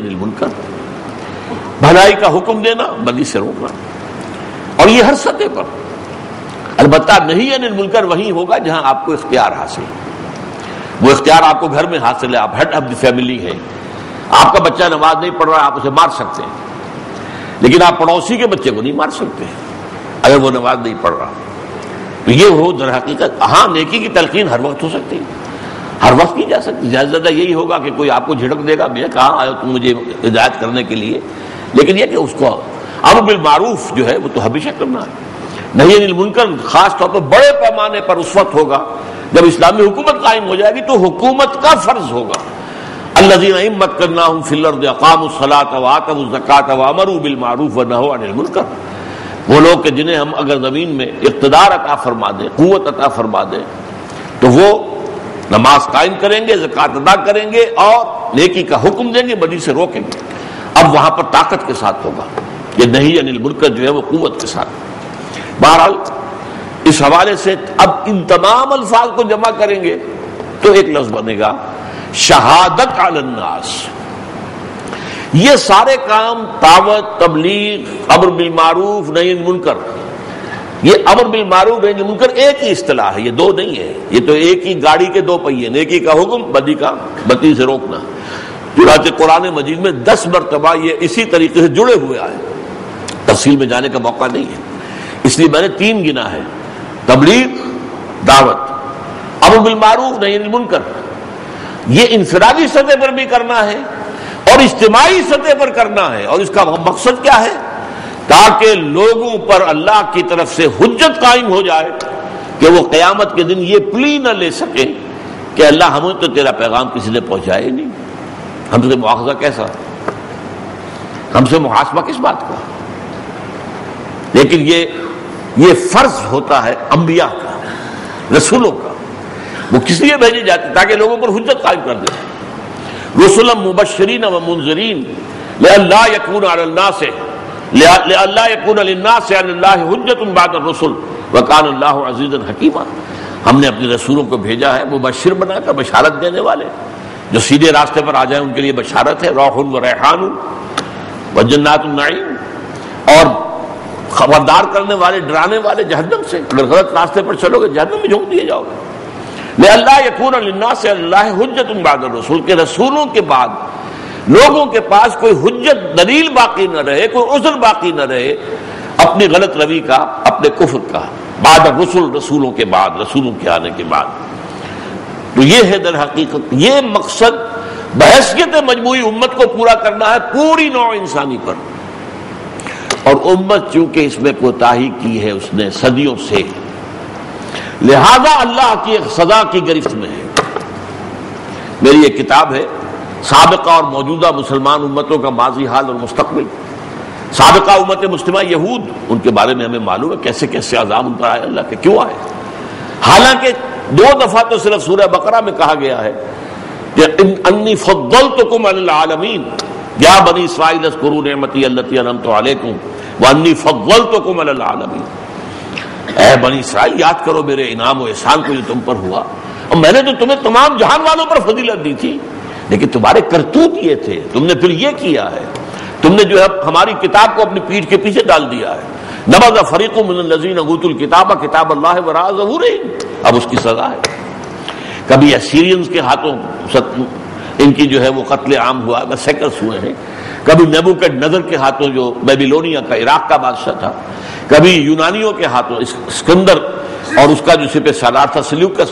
المنکر، بھلائی کا حکم دینا، بدی سے روکنا، اور یہ ہر سطح پر۔ البتہ نہیں عن المنکر وہی ہوگا جہاں آپ کو اختیار حاصل، وہ اختیار آپ کو گھر میں حاصل ہے، آپ ہیڈ آف دی فیملی ہیں، آپ کا بچہ نماز نہیں پڑھ رہا، آپ اسے مار سکتے ہیں، لیکن آپ پڑوسی کے بچے کو نہیں مار سکتے اگر وہ نماز نہیں پڑھ رہا۔ تو یہ ہو در حقیقت، ہاں نیکی کی تلقین ہر وقت ہو سکتی ہے، ہر وقت کی جا سکتی، زیادہ زیادہ یہی ہوگا کہ کوئی آپ کو جھڑک دے گا، میں کہاں آیا تم مجھے ہدایت کرنے کے لیے، لیکن یہ کہ اس کو امر بالمعروف جو ہے وہ تو ہمیشہ کرنا ہے۔ نہی عن المنکر خاص طور پر بڑے پیمانے پر اس وقت ہوگا جب اسلامی حکومت قائم ہو جائے گی، تو حکومت کا فرض ہوگا۔ الذین ان مکناہم فی الارض اقاموا الصلاۃ وآتوا الزکاۃ وامروا بالمعروف ونہوا عن المنکر، وہ لوگ کہ جنہیں ہم اگر زمین میں اقتدار عطا فرما دیں، قوت عطا فرما دیں، تو وہ نماز قائم کریں گے، زکوٰۃ ادا کریں گے اور نیکی کا حکم دیں گے، بدی سے روکیں گے۔ اب وہاں پر طاقت کے ساتھ ہوگا، یہ نہی عن المنکر جو ہے وہ قوت کے ساتھ۔ بہرحال اس حوالے سے اب ان تمام الفاظ کو جمع کریں گے تو ایک لفظ بنے گا شہادت علی الناس۔ یہ سارے کام دعوت، تبلیغ، امر بالمعروف، نہی عن المنکر، یہ امر بالمعروف نہی عن المنکر ایک ہی اصطلاح ہے، یہ دو نہیں ہے، یہ تو ایک ہی گاڑی کے دو پہیے، نیکی کا حکم، بدی سے روکنا۔ چنانچہ قرآن مجید میں 10 مرتبہ یہ اسی طریقے سے جڑے ہوئے آئے، تفصیل میں جانے کا موقع نہیں ہے، اس لیے میں نے 3 گنا ہے: تبلیغ، دعوت، امر بالمعروف، نہی عن المنکر۔ یہ انفرادی سطح پر بھی کرنا ہے اور اجتماعی سطح پر کرنا ہے، اور اس کا مقصد کیا ہے؟ تاکہ لوگوں پر اللہ کی طرف سے حجت قائم ہو جائے کہ وہ قیامت کے دن یہ پلی نہ لے سکے کہ اللہ ہمیں تو تیرا پیغام کسی نے پہنچایا ہی نہیں، ہم سے مواخذہ کیسا، ہم سے محاسبہ کس بات کا۔ لیکن یہ فرض ہوتا ہے انبیاء کا، رسولوں کا، وہ کس لیے بھیجے جاتے تاکہ لوگوں پر حجت قائم کر دیں۔ رسلا مبشرین و منذرین لئلا یکون علی الناس لئلا یکون للناس علی اللہ حجت بعد الرسل وکان اللہ عزیزا حکیما۔ ہم نے اپنے رسولوں کو بھیجا ہے مبشر بنا کر، بشارت دینے والے، جو سیدھے راستے پر آ جائیں ان کے لیے بشارت ہے، روح و ریحان و جنات النعیم، اور خبردار کرنے والے، ڈرانے والے جہنم سے، اگر غلط راستے پر چلو گے جہنم میں جھونک دیے جاؤ گے۔ لئلا یکون للناس علی اللہ حجت بعد الرسل، کہ رسولوں کے بعد لوگوں کے پاس کوئی حجت، دلیل باقی نہ رہے، کوئی عذر باقی نہ رہے اپنی غلط روی کا، اپنے کفر کا، بعد الرسل، رسولوں کے بعد، رسولوں کے آنے کے بعد۔ تو یہ ہے در حقیقت یہ مقصد بحیثیت مجموعی امت کو پورا کرنا ہے، پوری نوع انسانی پر۔ اور امت چونکہ اس میں کوتاہی کی ہے اس نے صدیوں سے، لہذا اللہ کی ایک سزا کی گرفت میں ہے۔ میری ایک کتاب ہے سابقہ اور موجودہ مسلمان امتوں کا ماضی، حال اور مستقبل۔ سابقہ امت مسلمہ یہود، ان کے بارے میں ہمیں معلوم ہے کیسے کیسے عذاب ان پر آئے، اللہ کے کیوں آئے۔ حالانکہ 2 دفعہ تو صرف سورہ بقرہ میں کہا گیا ہے کہ انی فضلتکم علی العالمین، یا بنی اسرائیل اذکروا نعمتی التی انعمت علیکم وانی فضلتکم علی العالمین۔ اے بنی اسرائیل، یاد کرو میرے انعام و احسان کو جو تم پر ہوا، اور میں نے تو تمہیں تمام جہان والوں پر فضیلت دی تھی، لیکن تمہارے کرتوت یہ تھے، تم نے پھر یہ کیا ہے، تم نے جو ہے ہماری کتاب کو اپنی پیٹھ کے پیچھے ڈال دیا ہے۔ نبذ فریق من الذین اوتوا الکتاب کتاب اللہ وراء ظہورہم، اب اس کی سزا ہے۔ کبھی اسیرینز کے ہاتھوں ان کی جو ہے وہ قتل عام ہوا، میسیکرز ہوئے ہیں، کبھی نیبوکڈنیزر کے ہاتھوں جو بیبیلونیا کا، عراق کا بادشاہ تھا، کبھی یونانیوں کے ہاتھوں اسکندر اور اس کا جو سپہ سالار تھا سلیوکس،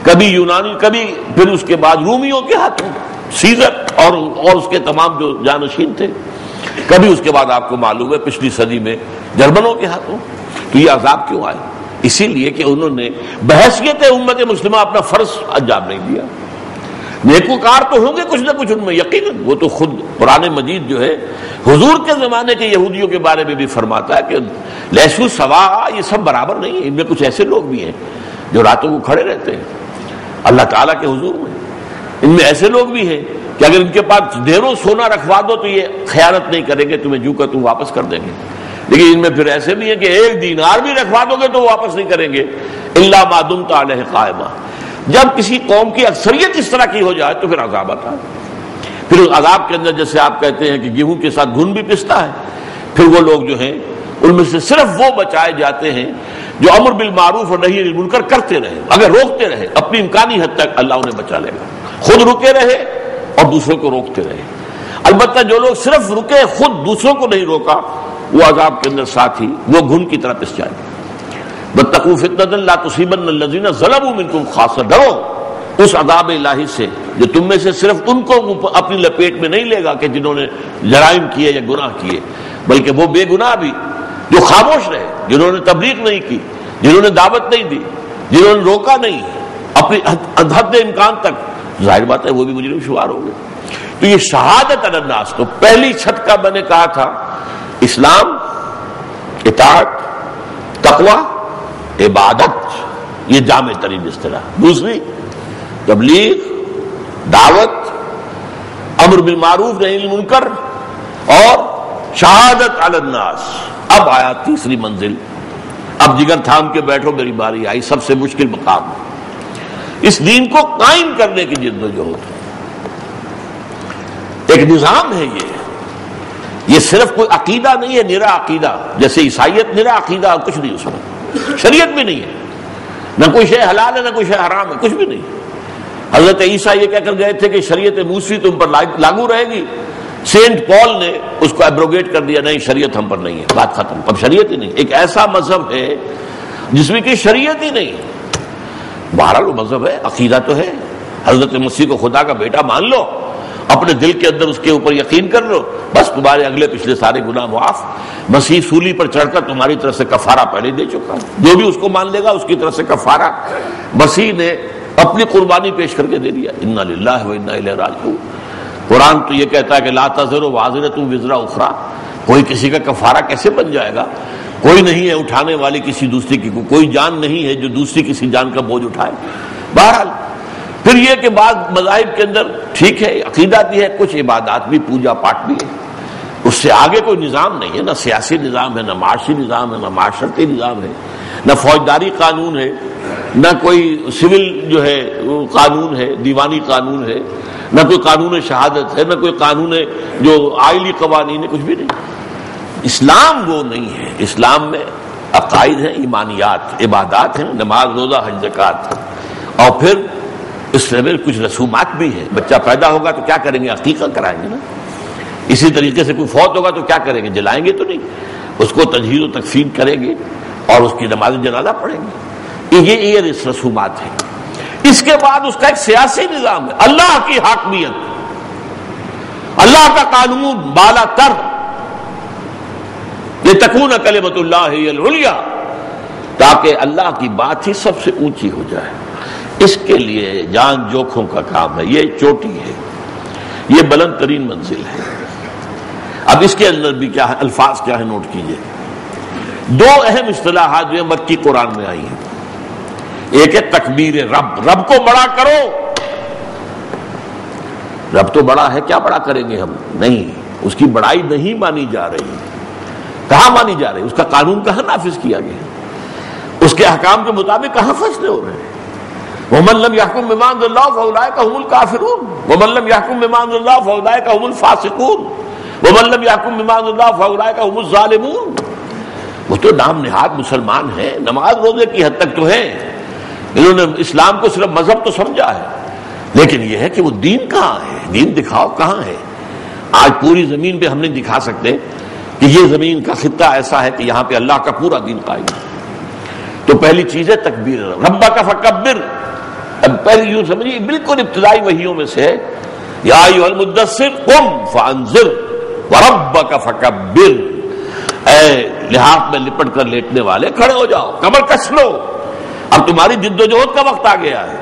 کبھی یونانی، کبھی پھر اس کے بعد رومیوں کے ہاتھوں سیزر اور اس کے تمام جو جانشین تھے، کبھی اس کے بعد آپ کو معلوم ہے پچھلی صدی میں جرمنوں کے ہاتھوں۔ تو یہ عذاب کیوں آئے؟ اسی لیے کہ انہوں نے بحیثیت امت مسلمہ اپنا فرض انجام نہیں دیا۔ نیکوکار تو ہوں گے کچھ نہ کچھ ان میں یقیناً، وہ تو خود قرآن مجید جو ہے حضور کے زمانے کے یہودیوں کے بارے میں بھی فرماتا ہے کہ لیسو سوا، یہ سب برابر نہیں ہے، ان میں کچھ ایسے لوگ بھی ہیں جو راتوں کو کھڑے رہتے ہیں اللہ تعالیٰ کے حضور میں، ان میں ایسے لوگ بھی ہیں کہ اگر ان کے پاس ڈھیروں سونا رکھوا دو تو یہ خیانت نہیں کریں گے، تمہیں جو کا تم واپس کر دیں گے، لیکن ان میں پھر ایسے بھی ہیں کہ 1 دینار بھی رکھوا دو گے تو واپس نہیں کریں گے، الا ما دمت علیہ قائما۔ جب کسی قوم کی اکثریت اس طرح کی ہو جائے تو پھر عذاب آتا ہے۔ پھر اس عذاب کے اندر جیسے آپ کہتے ہیں کہ گیہوں کے ساتھ گھن بھی پستا ہے، پھر وہ لوگ جو ہیں ان میں سے صرف وہ بچائے جاتے ہیں جو امر بالمعروف اور نہی عن المنکر کرتے رہے، اگر روکتے رہے اپنی امکانی حد تک اللہ انہیں بچا لے گا، خود رکے رہے اور دوسروں کو روکتے رہے۔ البتہ جو لوگ صرف رکے خود دوسروں کو نہیں روکا، وہ عذاب کے اندر ساتھ ہی وہ گھن کی طرح پس جائے گا۔ واتقوا فتنة لا تصيبن الذين ظلموا منكم خاصة، ڈرو اس عذاب الہی سے جو تم میں سے صرف ان کو اپنی لپیٹ میں نہیں لے گا کہ جنہوں نے جرائم کیے یا گناہ کیے، بلکہ وہ بے گناہ بھی جو خاموش رہے، جنہوں نے تبلیغ نہیں کی، جنہوں نے دعوت نہیں دی، جنہوں نے روکا نہیں اپنی حد امکان تک، ظاہر بات ہے وہ بھی مجرم شمار ہوں گے۔ تو یہ شہادت علی الناس، تو پہلی چھت کا میں نے کہا تھا اسلام، اطاعت، تقوی، عبادت، یہ جامع ترین اصطلاح۔ دوسری تبلیغ، دعوت، امر بالمعروف نہی عن المنکر اور شہادت علی الناس۔ اب آیا تیسری منزل، اب جگر تھام کے بیٹھو میری باری آئی، سب سے مشکل مقام، اس دین کو قائم کرنے کی جد و جہد۔ ایک نظام ہے یہ صرف کوئی عقیدہ نہیں ہے، نرا عقیدہ، جیسے عیسائیت نرا عقیدہ، کچھ نہیں اس میں، شریعت بھی نہیں ہے، نہ کوئی شے حلال ہے نہ کوئی شے حرام ہے، کچھ بھی نہیں۔ حضرت عیسیٰ یہ کہہ کر گئے تھے کہ شریعت موسیٰ تم پر لاگو رہے گی، سینٹ پال نے اس کو ایبروگیٹ کر دیا، نہیں شریعت ہم پر نہیں ہے، بات ختم، اب شریعت ہی نہیں۔ ایک ایسا مذہب ہے جس میں کہ شریعت ہی نہیں ہے۔ بہرحال وہ مذہب ہے، عقیدہ تو ہے، حضرت مسیح کو خدا کا بیٹا مان لو، اپنے دل کے اندر اس کے اوپر یقین کر لو، بس تمہارے اگلے پچھلے سارے گناہ معاف۔ مسیح سولی پر چڑھ کر تمہاری طرف سے کفارہ پہلے دے چکا، جو بھی اس کو مان لے گا اس کی طرف سے کفارہ مسیح نے اپنی قربانی پیش کر کے دے دیا۔ انا للہ و انا الیہ راجعون۔ قرآن تو یہ کہتا ہے کہ لا تزر وازرۃ وزر اخری، کوئی کسی کا کفارہ کیسے بن جائے گا؟ کوئی نہیں ہے اٹھانے والی کسی دوسری کی، کوئی جان نہیں ہے جو دوسری کسی جان کا بوجھ اٹھائے۔ بہرحال پھر یہ کہ بعض مذاہب کے اندر ٹھیک ہے عقیدہ بھی ہے، کچھ عبادات بھی، پوجا پاٹ بھی ہے، اس سے آگے کوئی نظام نہیں ہے، نہ سیاسی نظام ہے، نہ معاشی نظام ہے، نہ معاشرتی نظام ہے، نہ فوجداری قانون ہے، نہ کوئی سول جو ہے قانون ہے، دیوانی قانون ہے، نہ کوئی قانون شہادت ہے، نہ کوئی قانون جو آئلی قوانین ہے، کچھ بھی نہیں۔ اسلام وہ نہیں ہے، اسلام میں عقائد ہیں، ایمانیات، عبادات ہیں، نماز، روزہ، حج، زکوٰۃ، اور پھر اس میں کچھ رسومات بھی ہیں۔ بچہ پیدا ہوگا تو کیا کریں گے؟ عقیقہ کرائیں گے نا۔ اسی طریقے سے کوئی فوت ہوگا تو کیا کریں گے؟ جلائیں گے تو نہیں، اس کو تجہیز و تکفین کریں گے اور اس کی نماز جنازہ پڑھیں گے۔ یہ رسومات ہیں۔ اس کے بعد اس کا ایک سیاسی نظام ہے، اللہ کی حاکمیت، اللہ کا قانون بالا تر، لتکون کلمۃ اللہ ہی العلیٰ، تاکہ اللہ کی بات ہی سب سے اونچی ہو جائے۔ اس کے لیے جان جوکھوں کا کام ہے، یہ چوٹی ہے، یہ بلند ترین منزل ہے۔ اب اس کے اندر بھی کیا ہے، الفاظ کیا ہے، نوٹ کیجئے۔ دو اہم اصطلاحات جو مکی قرآن میں آئی ہیں، ایک ہے تکبیر رب، رب کو بڑا کرو۔ رب تو بڑا ہے، کیا بڑا کریں گے ہم؟ نہیں، اس کی بڑائی نہیں مانی جا رہی۔ کہاں مانی جا رہی؟ اس کا قانون کہاں نافذ کیا گیا؟ اس کے احکام کے مطابق کہاں فیصلے ہو رہے ہیں؟ وَمَن لَّمْ يَحْكُم بِمَا أَنزَلَ اللَّهُ فَأُولَٰئِكَ هُمُ الْكَافِرُونَ وَمَن لَّمْ يَحْكُم بِمَا أَنزَلَ اللَّهُ فَأُولَٰئِكَ هُمُ الْفَاسِقُونَ وَمَن لَّمْ يَحْكُم بِمَا أَنزَلَ اللَّهُ فَأُولَٰئِكَ هُمُ الظَّالِمُونَ۔ وہ تو نام نہاد مسلمان ہیں، نماز روزے کی حد تک تو ہے، انہوں نے اسلام کو صرف مذہب تو سمجھا ہے، لیکن یہ ہے کہ وہ دین کہاں ہے؟ دین دکھاؤ کہاں ہے؟ آج پوری زمین پہ ہم نہیں دکھا سکتے کہ یہ زمین کا خطہ ایسا ہے کہ یہاں پہ اللہ کا پورا دین قائم ہے۔ تو پہلی چیز ہے تکبیر ربک فکبر۔ اب پہلی یوں سمجھیے، بالکل ابتدائی وحیوں میں سے ہے، یا ایھا المدثر قم فانذر وربک فکبر، اے لحاف میں لپٹ کر لیٹنے والے کھڑے ہو جاؤ، کمر کس لو، اب تمہاری جد و جہد کا وقت آ گیا ہے۔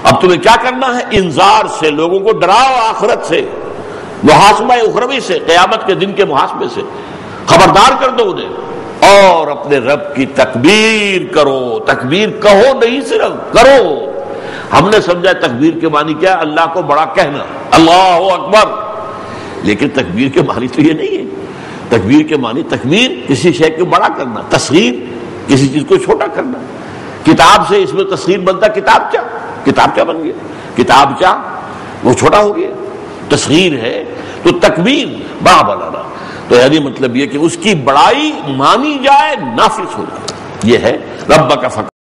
اب تمہیں کیا کرنا ہے؟ انذار سے، لوگوں کو ڈراؤ آخرت سے، محاسبہ اخروی سے، قیامت کے دن کے محاسبے سے خبردار کر دو انہیں، اور اپنے رب کی تکبیر کرو۔ تکبیر کہو نہیں، صرف کرو۔ ہم نے سمجھا تکبیر کے معنی کیا؟ اللہ کو بڑا کہنا، اللہ اکبر، لیکن تکبیر کے معنی تو یہ نہیں ہے۔ تکبیر کے معنی، تکبیر کسی شے کو بڑا کرنا، تصغیر کسی چیز کو چھوٹا کرنا۔ کتاب سے اس میں تصغیر بنتا، کتابچہ، کتابچہ بن گیا، کتابچہ وہ چھوٹا ہو گیا، تصغیر ہے تو تکبیر بڑا بنانا، تو یعنی مطلب یہ کہ اس کی بڑائی مانی جائے، نافذ ہو جائے، یہ ہے ربک فکبر۔